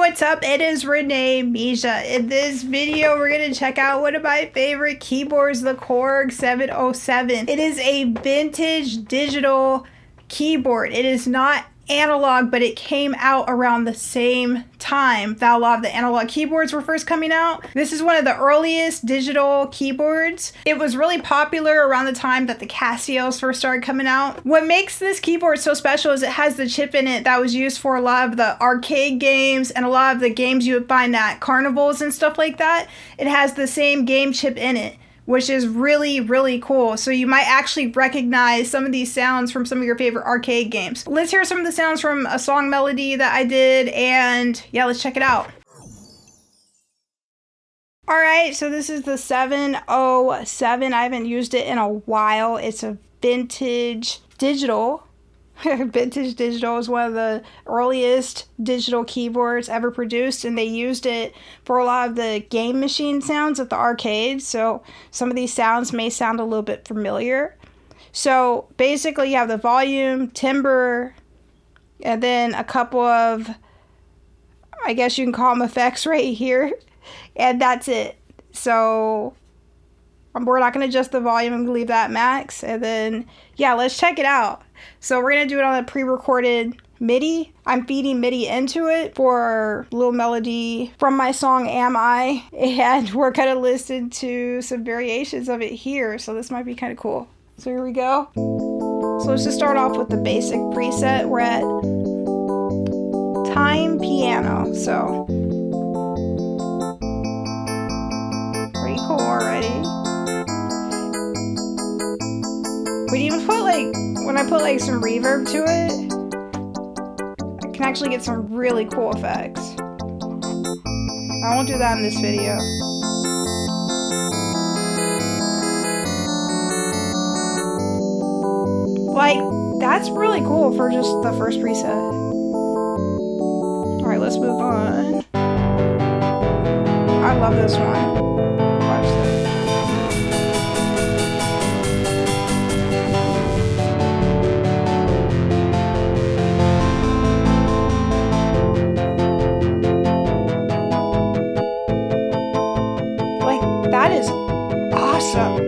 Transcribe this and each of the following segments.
what's up? It is Renne Meejah. In this video, we're going to check out one of my favorite keyboards, the Korg 707. It is a vintage digital keyboard. It is not analog, but it came out around the same time that a lot of the analog keyboards were first coming out. This is one of the earliest digital keyboards. It was really popular around the time that the Casios first started coming out. What makes this keyboard so special is it has the chip in it that was used for a lot of the arcade games and a lot of the games you would find at carnivals and stuff like that. It has the same game chip in it, which is really, really cool. So you might actually recognize some of these sounds from some of your favorite arcade games. Let's hear some of the sounds from a song melody that I did, and yeah, let's check it out. All right, so this is the 707. I haven't used it in a while. It's a vintage digital. Vintage digital is one of the earliest digital keyboards ever produced, and they used it for a lot of the game machine sounds at the arcades. So some of these sounds may sound a little bit familiar. So basically you have the volume, timbre, and then a couple of, I guess you can call them effects right here, and that's it. So we're not going to adjust the volume and leave that max. And then, yeah, let's check it out. So we're going to do it on a pre-recorded MIDI. I'm feeding MIDI into it for a little melody from my song Am I? And we're going to listen to some variations of it here. So this might be kind of cool. So here we go. So let's just start off with the basic preset. We're at time piano. So pretty cool already. But even put when I put some reverb to it, I can actually get some really cool effects. I won't do that in this video. That's really cool for just the first preset. Alright, let's move on. I love this one. Watch this. That is awesome.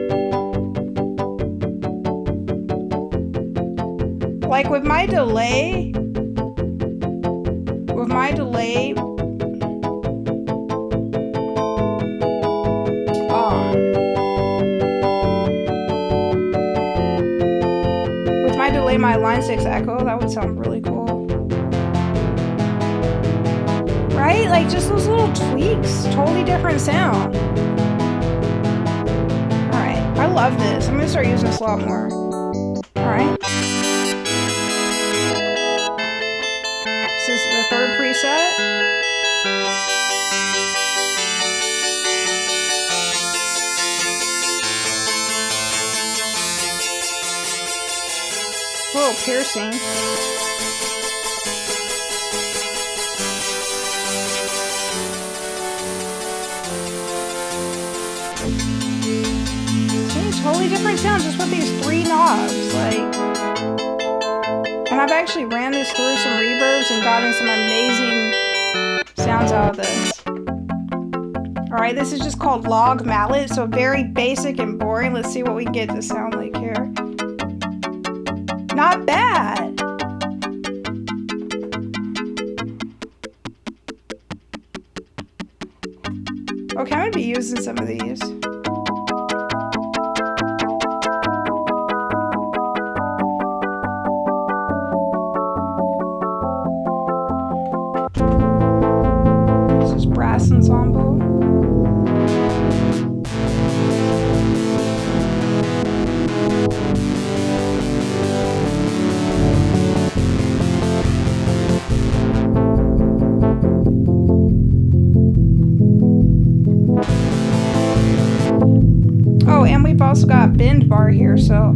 With my delay, my line 6 echo, that would sound really cool. Right? Just those little tweaks, totally different sound. I love this. I'm going to start using this a lot more. Alright. This is the third preset. It's a little piercing. Totally different sound just with these 3 knobs, and I've actually ran this through some reverbs and gotten some amazing sounds out of this. Alright, this is just called log mallet, so very basic and boring. Let's see what we can get to sound like here. Not bad! Okay, I'm gonna be using some of these. Brass ensemble. Oh, and we've also got a bend bar here, so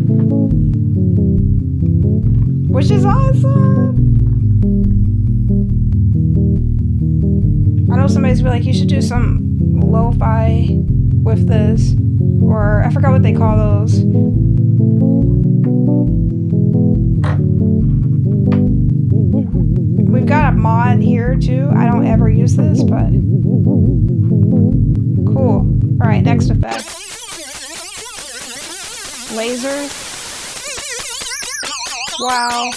which is awesome. I know somebody's gonna be like, you should do some lo-fi with this, or I forgot what they call those. We've got a got mod here too. I don't ever use this, but cool. All right, next effect. Laser. Wow.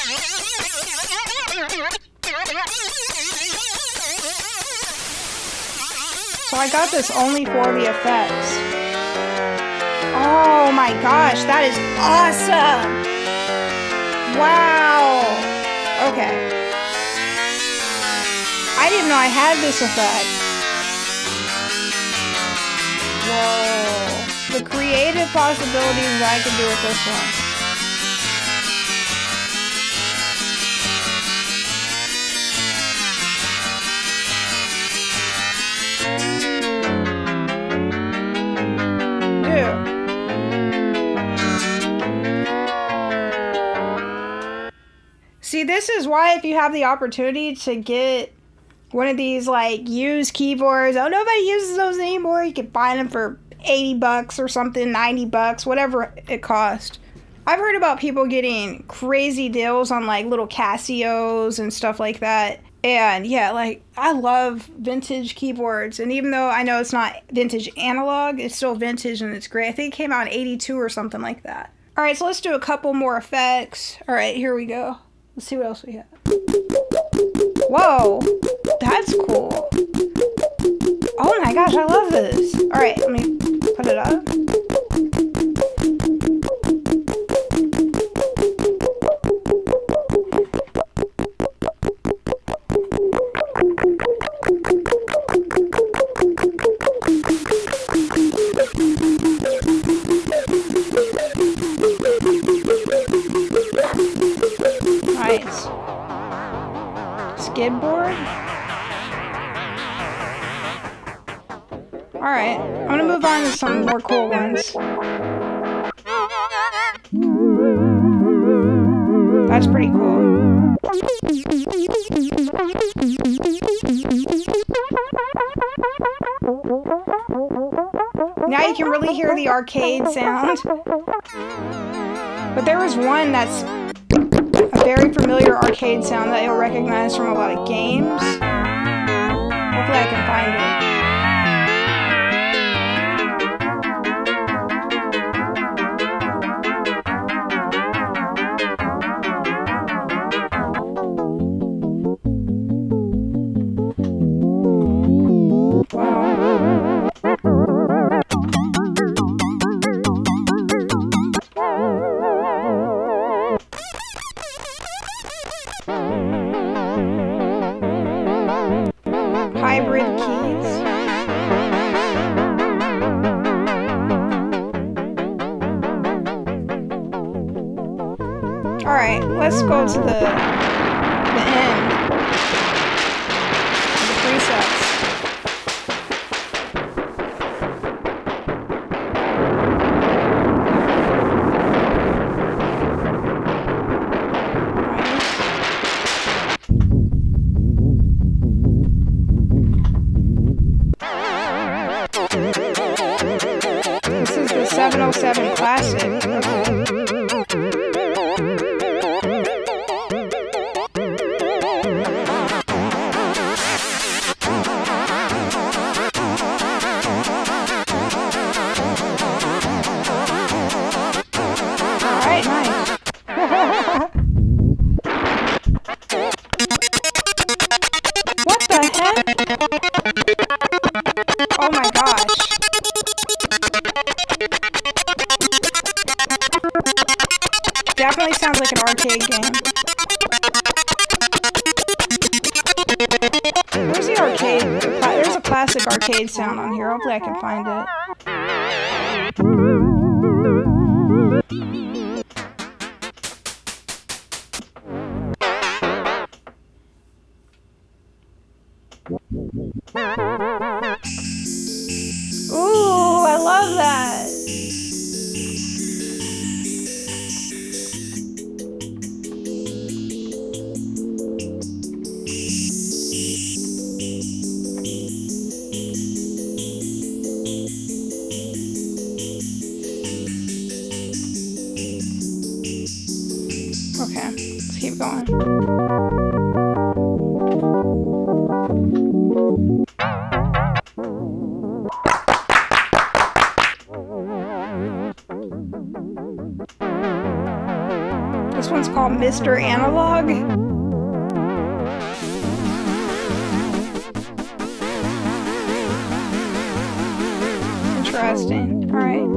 So I got this only for the effects. Oh my gosh, that is awesome! Wow! Okay. I didn't know I had this effect. Whoa. The creative possibilities that I can do with this one. See, this is why if you have the opportunity to get one of these like used keyboards, oh, nobody uses those anymore, you can buy them for $80 or something, $90, whatever it cost. I've heard about people getting crazy deals on like little Casios and stuff like that. And yeah, like I love vintage keyboards. And even though I know it's not vintage analog, it's still vintage and it's great. I think it came out in 82 or something like that. All right, so let's do a couple more effects. All right, here we go. Let's see what else we have. Whoa, that's cool. Oh my gosh, I love this. All right, let me put it up. Nice. Skid board. Alright, I'm gonna move on to some more cool ones. That's pretty cool. Now you can really hear the arcade sound. But there was one that's a very familiar arcade sound that you'll recognize from a lot of games. Hopefully I can find it. Hybrid keys. Alright, let's go to the end of the presets. This is the 707 Classic. Alright, nice. What the heck? Oh my gosh. Definitely sounds like an arcade game. Where's the arcade? There's a classic arcade sound on here. Hopefully I can find it. Ooh, I love that. Okay, let's keep going. called Mr. Analog. Interesting. Alright.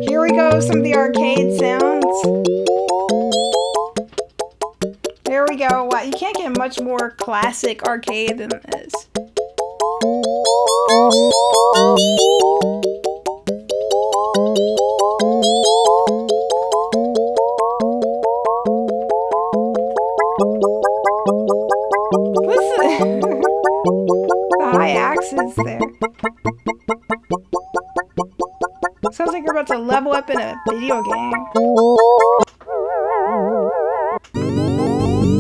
Here we go, some of the arcade sounds. There we go. Wow, you can't get much more classic arcade than this. Listen. The high axes there. Sounds like you're about to level up in a video game.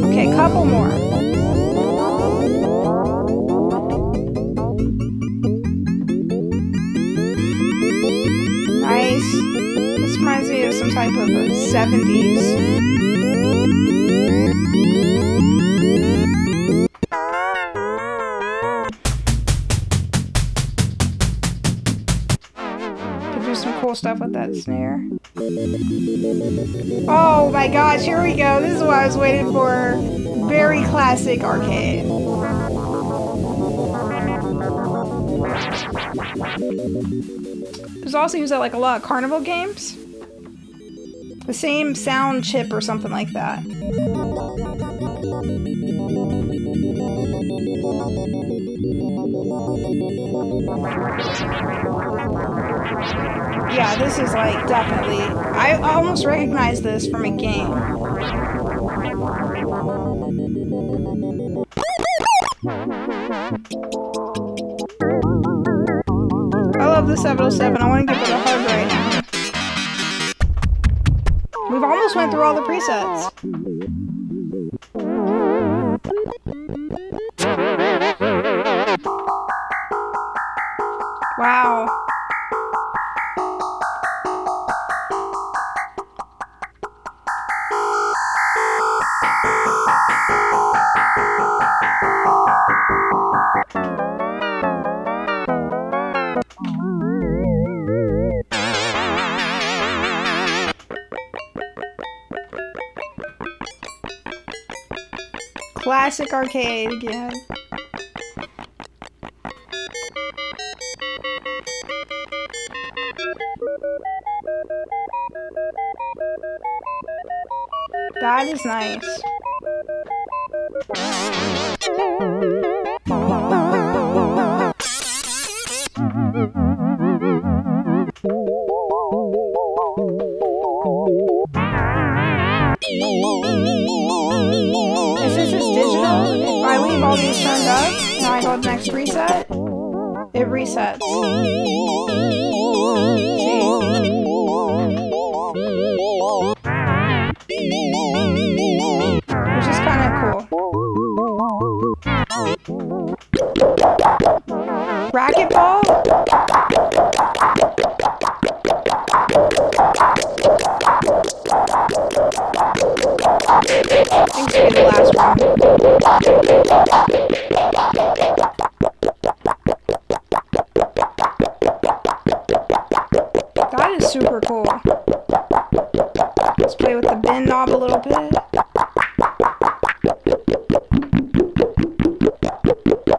Okay, couple more. Nice. This reminds me of some type of a 70s. Do some cool stuff with that snare. Oh my gosh, here we go. This is what I was waiting for. Very classic arcade. There's also used at like a lot of carnival games. The same sound chip or something like that. Yeah, this is like definitely... I almost recognize this from a game. I love the 707. I want to give it a hug right now. We've almost went through all the presets. Wow. Classic arcade again. That is nice. If I leave all these turned up, now I hold next reset, it resets. See? Which is kind of cool. Racquetball? Thanks for the last one. That is super cool. Let's play with the bend knob a little bit.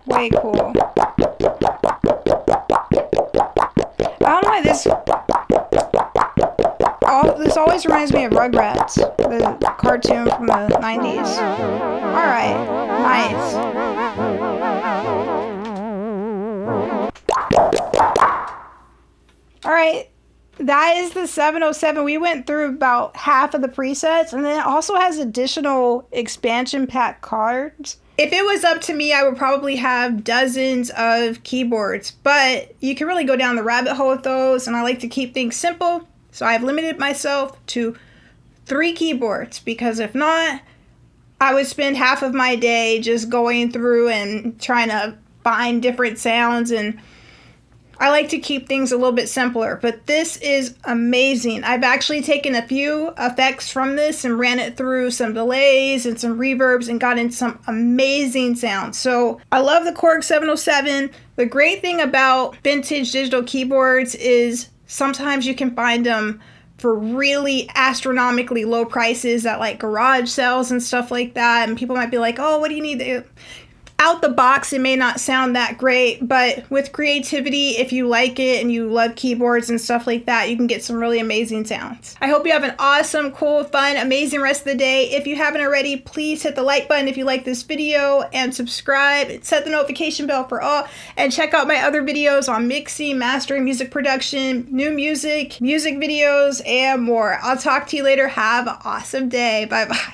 Way cool. I don't know why this always reminds me of Rugrats, the cartoon from the 90s. Alright, nice. Alright, that is the 707. We went through about half of the presets, and then it also has additional expansion pack cards. If it was up to me, I would probably have dozens of keyboards, but you can really go down the rabbit hole with those, and I like to keep things simple. So I've limited myself to 3 keyboards, because if not, I would spend half of my day just going through and trying to find different sounds, and I like to keep things a little bit simpler. But this is amazing. I've actually taken a few effects from this and ran it through some delays and some reverbs and gotten some amazing sounds. So I love the Korg 707. The great thing about vintage digital keyboards is sometimes you can find them for really astronomically low prices at like garage sales and stuff like that. And people might be like, oh, what do you need? Out the box, it may not sound that great, but with creativity, if you like it and you love keyboards and stuff like that, you can get some really amazing sounds. I hope you have an awesome, cool, fun, amazing rest of the day. If you haven't already, please hit the like button if you like this video and subscribe. Set the notification bell for all, and check out my other videos on mixing, mastering, music production, new music videos, and more. I'll talk to you later. Have an awesome day. Bye-bye.